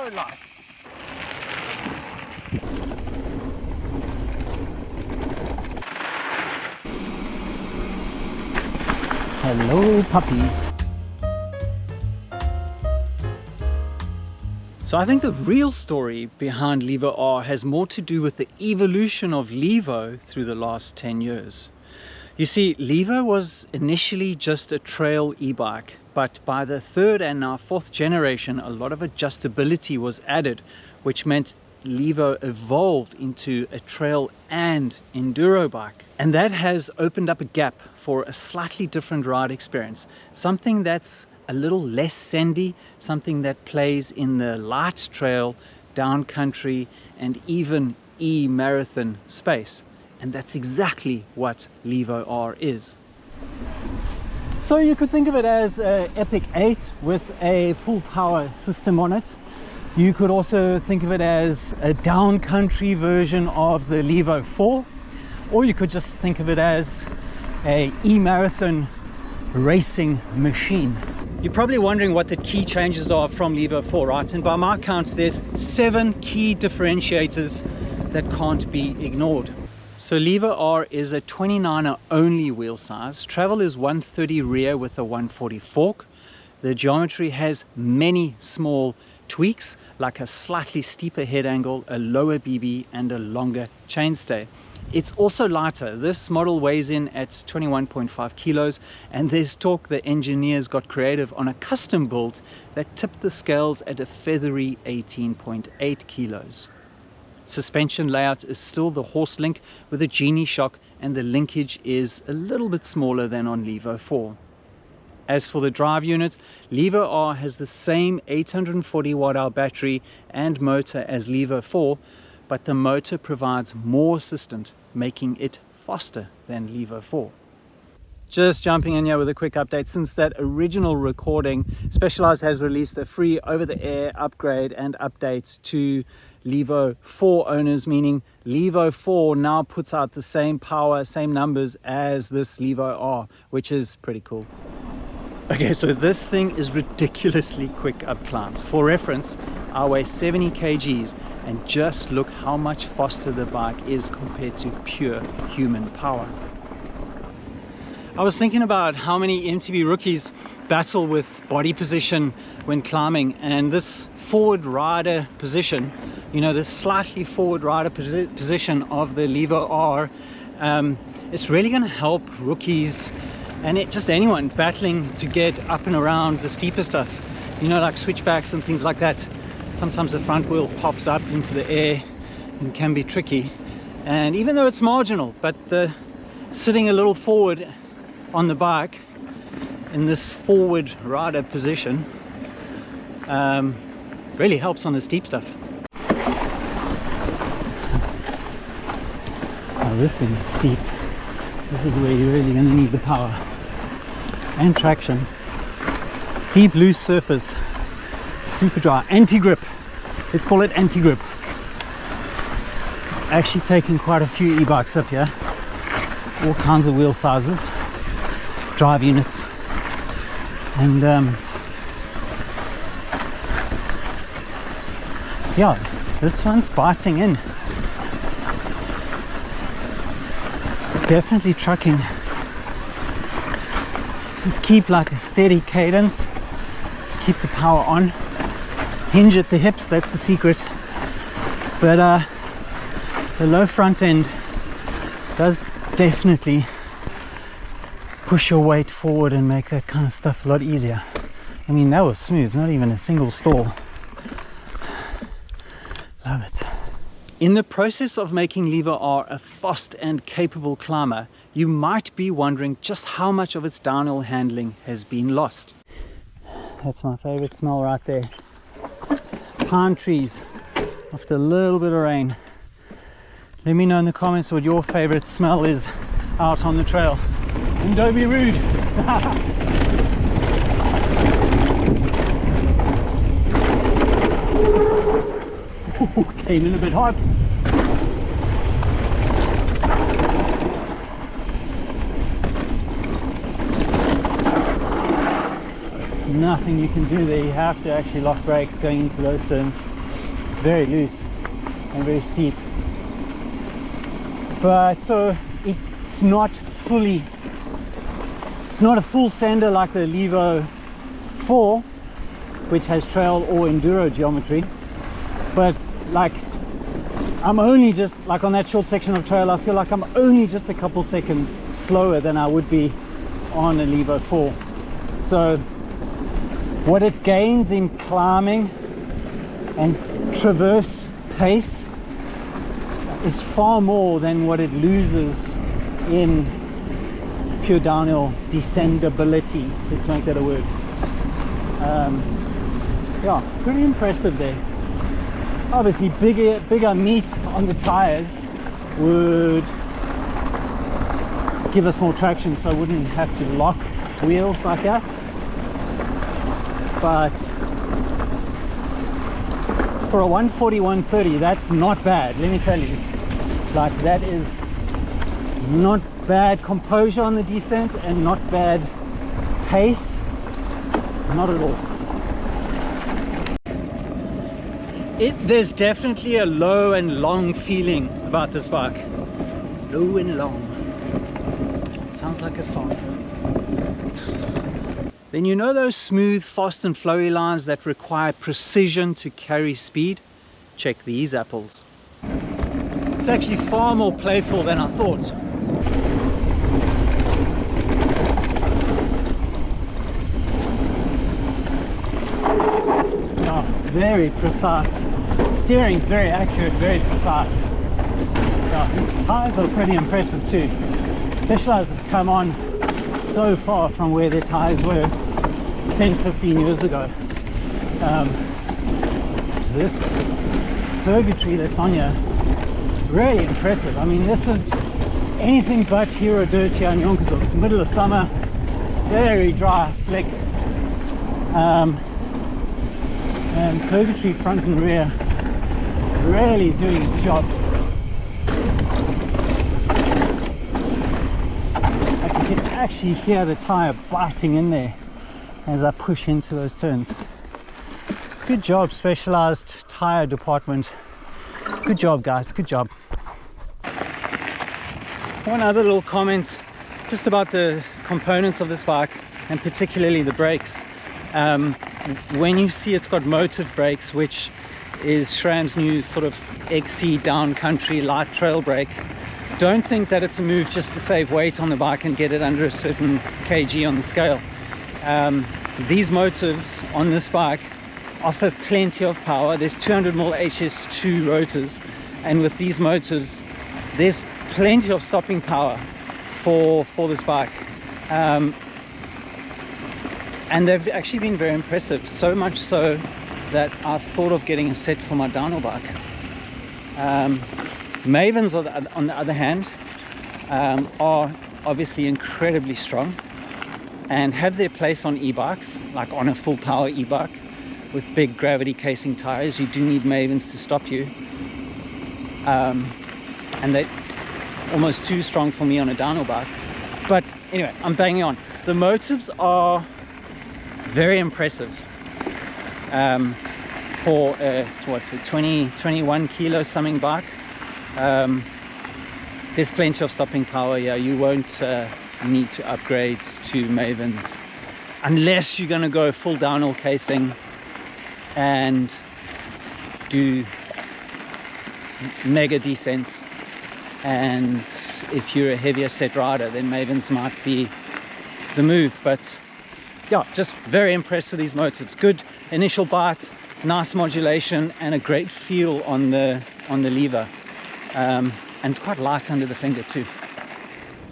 for life. Hello puppies. So I think the real story behind Levo R has more to do with the evolution of Levo through the last 10 years. You see, Levo was initially just a trail e-bike, but by the third and now fourth generation, a lot of adjustability was added, which meant Levo evolved into a trail and enduro bike. And that has opened up a gap for a slightly different ride experience, something that's a little less sandy, something that plays in the light trail, down country, and even e-marathon space. And that's exactly what Levo R is. So you could think of it as an Epic 8 with a full power system on it. You could also think of it as a down country version of the Levo 4, or you could just think of it as a e-marathon racing machine. You're probably wondering what the key changes are from Levo 4, right? And by my count, there's 7 key differentiators that can't be ignored. So Levo R is a 29er only wheel size. Travel is 130 rear with a 140 fork. The geometry has many small tweaks, like a slightly steeper head angle, a lower BB, and a longer chainstay. It's also lighter. This model weighs in at 21.5 kilos, and there's talk the engineers got creative on a custom build that tipped the scales at a feathery 18.8 kilos. Suspension layout is still the horse link with a genie shock, and the linkage is a little bit smaller than on Levo 4. As for the drive unit, Levo R has the same 840 watt-hour battery and motor as Levo 4, but the motor provides more assistance, making it faster than Levo 4. Just jumping in here with a quick update. Since that original recording, Specialized has released a free over-the-air upgrade and update to Levo 4 owners, meaning Levo 4 now puts out the same power, same numbers as this Levo R, which is pretty cool. Okay, so this thing is ridiculously quick up climbs. For reference, I weigh 70 kgs, and just look how much faster the bike is compared to pure human power. I was thinking about how many MTB rookies battle with body position when climbing, and this forward rider position, you know, this slightly forward rider position of the Levo R, it's really going to help rookies and just anyone battling to get up and around the steeper stuff, you know, like switchbacks and things like that. Sometimes the front wheel pops up into the air and can be tricky, and even though it's marginal, but the sitting a little forward on the bike in this forward rider position really helps on the steep stuff. Oh, this thing is steep. This is where you're really going to need the power and traction. Steep, loose surface, super dry, anti-grip. Let's call it anti-grip. Actually taking quite a few e-bikes up here, all kinds of wheel sizes, drive units, and yeah, this one's biting in. Definitely trucking. Just keep like a steady cadence, keep the power on, hinge at the hips, that's the secret. But the low front end does definitely push your weight forward and make that kind of stuff a lot easier. I mean, that was smooth, not even a single stall. Love it. In the process of making Levo R a fast and capable climber, you might be wondering just how much of its downhill handling has been lost. That's my favorite smell right there. Pine trees after a little bit of rain. Let me know in the comments what your favorite smell is out on the trail. And don't be rude. Came in a bit hot. There's nothing you can do there. You have to actually lock brakes going into those turns. it's very loose and very steep. But so it's not a full sender like the Levo 4, which has trail or enduro geometry, but like I'm only just like on that short section of trail, I feel like I'm only just a couple seconds slower than I would be on a Levo 4. So what it gains in climbing and traverse pace is far more than what it loses in pure downhill descendability. Let's make that a word. Yeah, pretty impressive there. Obviously bigger meat on the tires would give us more traction, so I wouldn't have to lock wheels like that. But for a 140/130, that's not bad, let me tell you. Like, that is not bad composure on the descent and not bad pace, not at all. There's definitely a low and long feeling about this bike. Low and long. Sounds like a song. Then you know those smooth, fast and flowy lines that require precision to carry speed? Check these apples. It's actually far more playful than I thought. Oh, very precise. Steering's very accurate, very precise. Yeah, these tires are pretty impressive too. Specialized have come on so far from where their tires were 10-15 years ago. This purgatory that's on here, really impressive. I mean, this is anything but hero dirt here in Jonkershoek. It's the middle of summer, very dry, slick, and purgatory front and rear really doing its job. I can actually hear the tire biting in there as I push into those turns. Good job, Specialized tire department. Good job, guys, good job. One other little comment just about the components of this bike, and particularly the brakes. When you see it's got motive brakes, which is SRAM's new sort of XC down country light trail brake, don't think that it's a move just to save weight on the bike and get it under a certain kg on the scale. These motives on this bike offer plenty of power. There's 200mm HS2 rotors, and with these motives there's plenty of stopping power for this bike, and they've actually been very impressive, so much so that I've thought of getting a set for my downhill bike. Mavens on the other hand are obviously incredibly strong and have their place on e-bikes, like on a full power e-bike with big gravity casing tires. You do need Mavens to stop you, and they're almost too strong for me on a downhill bike. But anyway, I'm banging on. The motives are very impressive for a, what's it, 21 kilo something bike. There's plenty of stopping power here. You won't need to upgrade to Mavens unless you're going to go full downhill casing and do mega descents, and if you're a heavier set rider, then Mavens might be the move. But yeah, just very impressed with these motives. Good initial bite, nice modulation, and a great feel on the lever, and it's quite light under the finger too.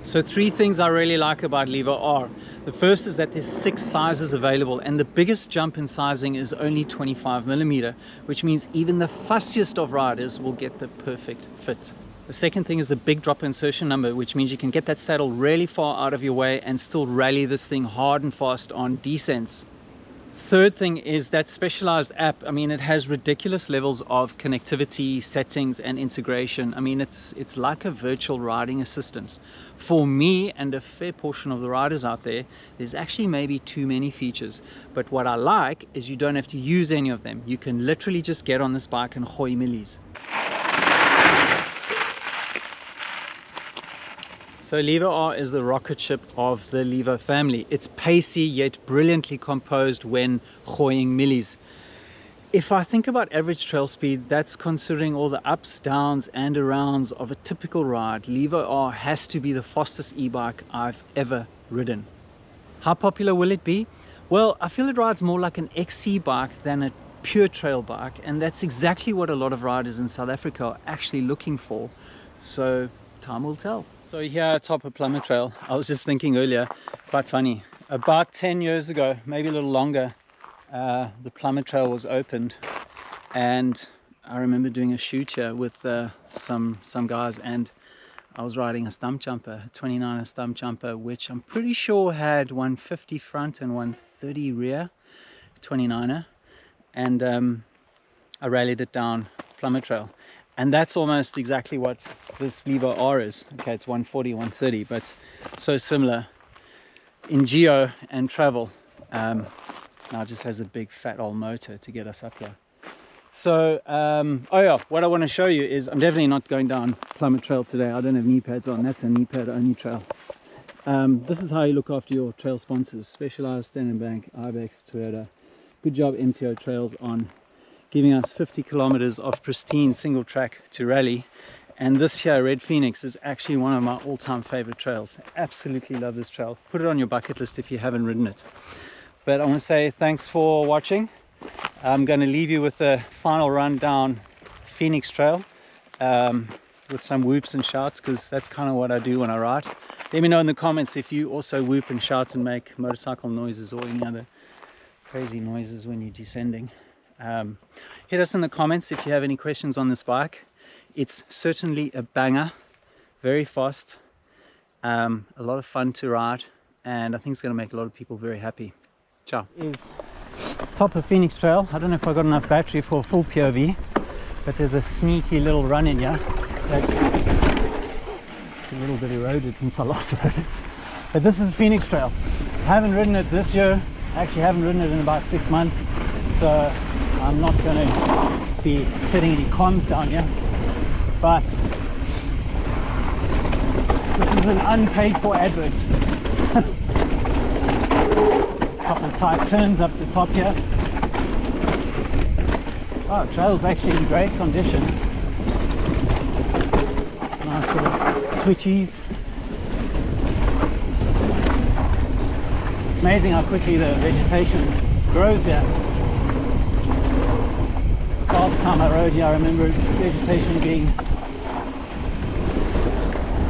So 3 things I really like about Levo R. The first is that there's 6 sizes available, and the biggest jump in sizing is only 25mm, which means even the fussiest of riders will get the perfect fit. The second thing is the big drop insertion number, which means you can get that saddle really far out of your way and still rally this thing hard and fast on descents. third thing is that Specialized app. I mean, it has ridiculous levels of connectivity, settings, and integration. I mean, it's like a virtual riding assistant. For me and a fair portion of the riders out there, there's actually maybe too many features. But what I like is you don't have to use any of them. You can literally just get on this bike and gooi millies. So Levo R is the rocket ship of the Levo family. It's pacey yet brilliantly composed when gooiing millies. If I think about average trail speed, that's considering all the ups, downs and arounds of a typical ride. Levo R has to be the fastest e-bike I've ever ridden. How popular will it be? Well, I feel it rides more like an XC bike than a pure trail bike, and that's exactly what a lot of riders in South Africa are actually looking for. So time will tell. So here atop a plummet trail, I was just thinking earlier, quite funny, about 10 years ago, maybe a little longer, the plummet trail was opened, and I remember doing a shoot here with some guys, and I was riding a stump jumper, a 29er stump jumper, which I'm pretty sure had 150 front and 130 rear, 29er, and I rallied it down plummet trail. And that's almost exactly what this Levo R is. Okay, it's 140, 130, but so similar in geo and travel. Now it just has a big fat old motor to get us up here. So, oh yeah, what I want to show you is I'm definitely not going down plummet trail today. I don't have knee pads on. That's a knee pad only trail. This is how you look after your trail sponsors. Specialized, Standout Bank, Ibex, Toyota. Good job MTO Trails on giving us 50 kilometers of pristine single track to rally. And this here, Red Phoenix, is actually one of my all-time favorite trails. Absolutely love this trail. Put it on your bucket list if you haven't ridden it. But I want to say thanks for watching. I'm going to leave you with a final run down Phoenix Trail with some whoops and shouts, because that's kind of what I do when I ride. Let me know in the comments if you also whoop and shout and make motorcycle noises or any other crazy noises when you're descending. Hit us in the comments if you have any questions on this bike. It's certainly a banger, very fast, a lot of fun to ride, and I think it's going to make a lot of people very happy. Ciao. Is top of Phoenix Trail. I don't know if I got enough battery for a full POV, but there's a sneaky little run in here. It's a little bit eroded since I last rode it, but this is Phoenix Trail. I haven't ridden it this year. I actually haven't ridden it in about 6 months, so I'm not going to be setting any cons down here, but this is an unpaid for advert. Couple of tight turns up the top here. Oh, trail's actually in great condition. Nice little switchies. It's amazing how quickly the vegetation grows here. Last time I rode here, I remember vegetation being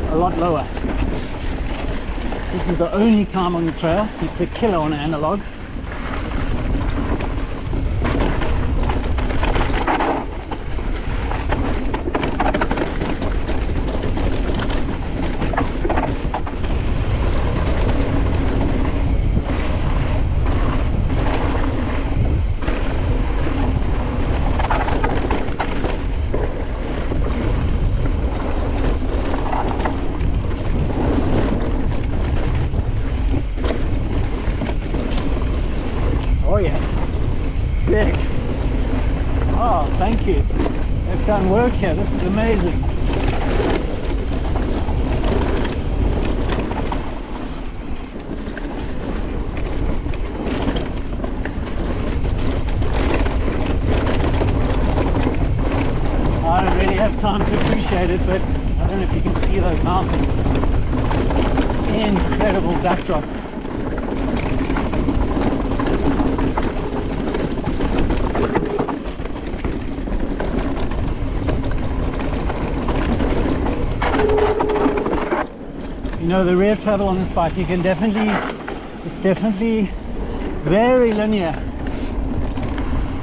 a lot lower. This is the only climb on the trail. It's a killer on analog. Oh yeah, sick. Oh, thank you. They've done work here. This is amazing. I don't really have time to appreciate it, but I don't know if you can see those mountains. Incredible backdrop. You know, the rear travel on this bike, you can it's definitely very linear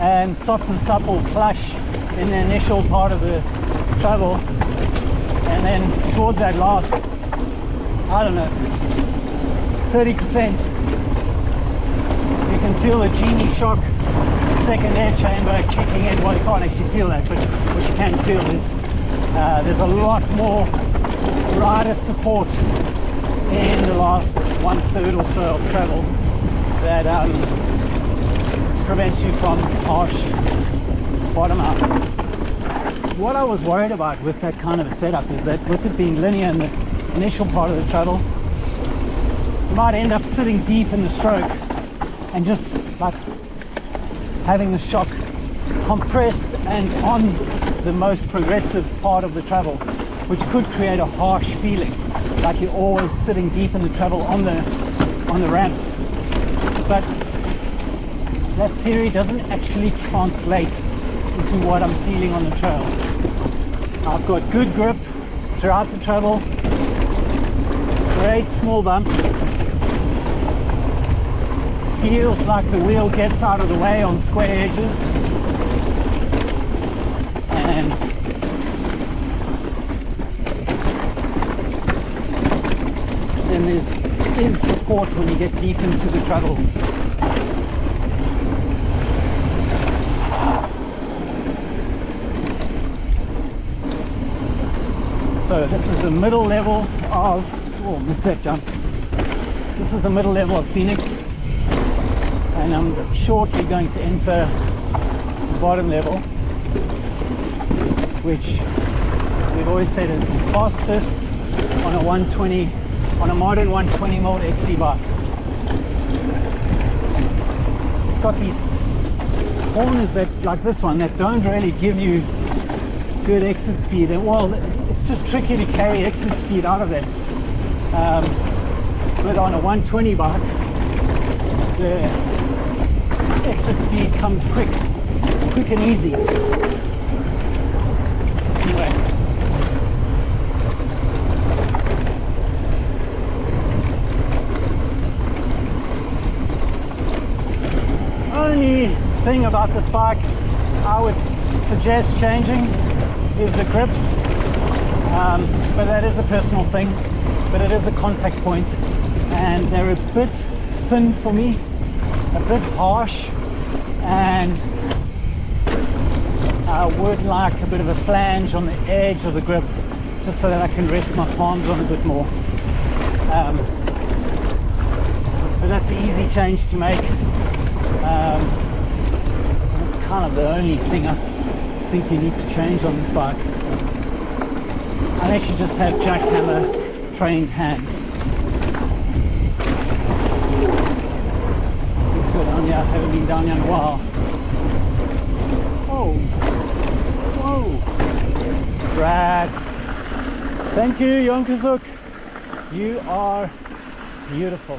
and soft and supple, plush in the initial part of the travel, and then towards that last, I don't know, 30%, you can feel the genie shock, second air chamber kicking in. Well, you can't actually feel that, but what you can feel is there's a lot more rider support in the last 1/3 or so of travel that prevents you from harsh bottom outs. What I was worried about with that kind of a setup is that with it being linear in the initial part of the travel, you might end up sitting deep in the stroke and just like having the shock compressed and on the most progressive part of the travel, which could create a harsh feeling, like you're always sitting deep in the travel on the ramp. But that theory doesn't actually translate into what I'm feeling on the trail. I've got good grip throughout the travel, great small bump, feels like the wheel gets out of the way on square edges, and then there's support when you get deep into the travel. So this is the middle level of, oh, missed that jump. This is the middle level of Phoenix, and I'm shortly going to enter the bottom level, which we've always said is fastest on a 120, on a modern 120 mode XC bike. It's got these corners that, like this one, that don't really give you good exit speed, and well, it's just tricky to carry exit speed out of it. But on a 120 bike, the exit speed comes quick. It's quick and easy. Anyway, only thing about this bike I would suggest changing is the grips, but that is a personal thing, but it is a contact point, and they're a bit thin for me, a bit harsh, and I would like a bit of a flange on the edge of the grip, just so that I can rest my palms on a bit more. But that's an easy change to make. That's kind of the only thing I think you need to change on this bike, unless you just have jackhammer trained hands. Let's go down here. I haven't been down here in a while. Oh, whoa, Brad. Thank you, Jonkershoek. You are beautiful.